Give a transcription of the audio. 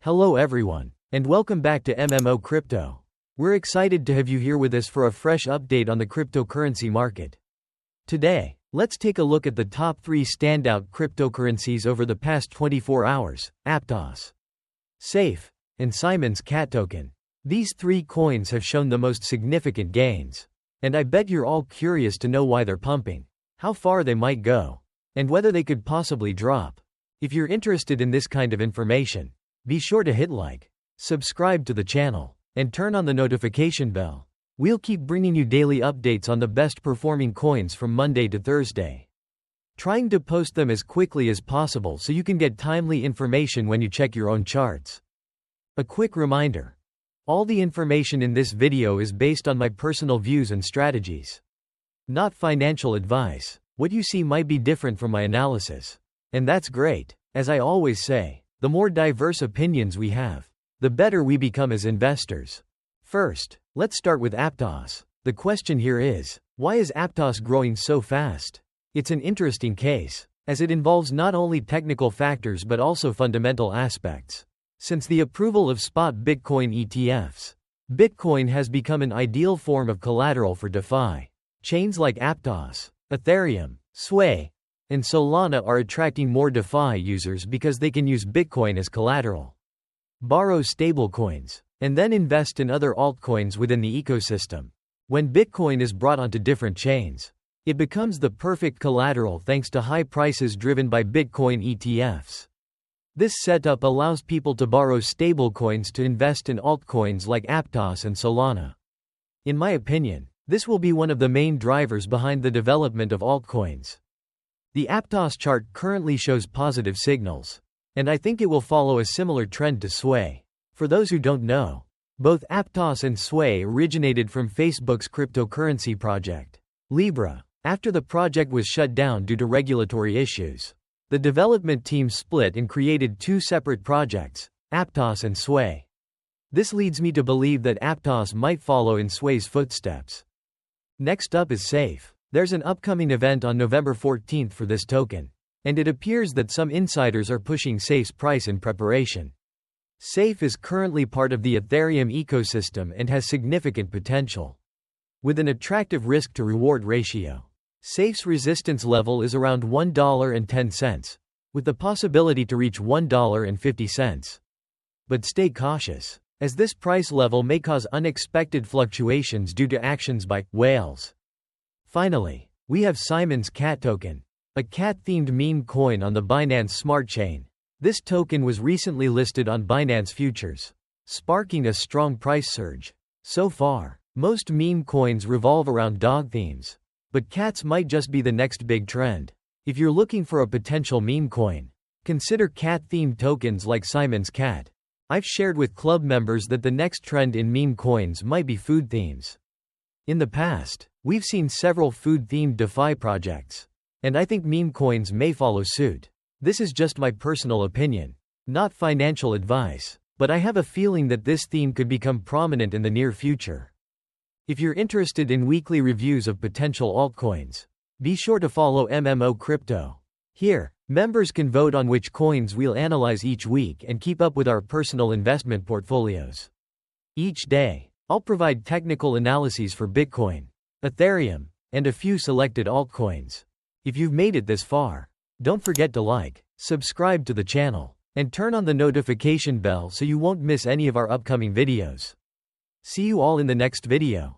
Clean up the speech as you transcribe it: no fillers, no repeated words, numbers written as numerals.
Hello everyone, and welcome back to MMO Crypto. We're excited to have you here with us for a fresh update on the cryptocurrency market. Today, let's take a look at the top 3 standout cryptocurrencies over the past 24 hours, Aptos, Safe, and Simon's Cat token. These 3 coins have shown the most significant gains. And I bet you're all curious to know why they're pumping, how far they might go, and whether they could possibly drop. If you're interested in this kind of information, be sure to hit like, subscribe to the channel, and turn on the notification bell. We'll keep bringing you daily updates on the best performing coins from Monday to Thursday, trying to post them as quickly as possible so you can get timely information when you check your own charts. A quick reminder. All the information in this video is based on my personal views and strategies, not financial advice. What you see might be different from my analysis. And that's great. As I always say, the more diverse opinions we have, the better we become as investors. First, let's start with Aptos. The question here is, why is Aptos growing so fast? It's an interesting case, as it involves not only technical factors but also fundamental aspects. Since the approval of spot Bitcoin ETFs, Bitcoin has become an ideal form of collateral for DeFi. Chains like Aptos, Ethereum, Sway, and Solana are attracting more DeFi users because they can use Bitcoin as collateral, borrow stablecoins, and then invest in other altcoins within the ecosystem. When Bitcoin is brought onto different chains, it becomes the perfect collateral thanks to high prices driven by Bitcoin ETFs. This setup allows people to borrow stablecoins to invest in altcoins like Aptos and Solana. In my opinion, this will be one of the main drivers behind the development of altcoins. The Aptos chart currently shows positive signals, and I think it will follow a similar trend to Sway. For those who don't know, both Aptos and Sway originated from Facebook's cryptocurrency project, Libra. After the project was shut down due to regulatory issues, the development team split and created 2 separate projects, Aptos and Sway. This leads me to believe that Aptos might follow in Sway's footsteps. Next up is Safe. There's an upcoming event on November 14th for this token, and it appears that some insiders are pushing Safe's price in preparation. Safe is currently part of the Ethereum ecosystem and has significant potential. With an attractive risk-to-reward ratio, Safe's resistance level is around $1.10, with the possibility to reach $1.50. But stay cautious, as this price level may cause unexpected fluctuations due to actions by whales. Finally, we have Simon's Cat token, a cat-themed meme coin on the Binance Smart Chain. This token was recently listed on Binance Futures, sparking a strong price surge. So far, most meme coins revolve around dog themes, but cats might just be the next big trend. If you're looking for a potential meme coin, consider cat-themed tokens like Simon's Cat. I've shared with club members that the next trend in meme coins might be food themes. In the past, we've seen several food-themed DeFi projects, and I think meme coins may follow suit. This is just my personal opinion, not financial advice, but I have a feeling that this theme could become prominent in the near future. If you're interested in weekly reviews of potential altcoins, be sure to follow MMO Crypto. Here, members can vote on which coins we'll analyze each week and keep up with our personal investment portfolios. Each day, I'll provide technical analyses for Bitcoin, Ethereum, and a few selected altcoins. If you've made it this far, don't forget to like, subscribe to the channel, and turn on the notification bell so you won't miss any of our upcoming videos. See you all in the next video.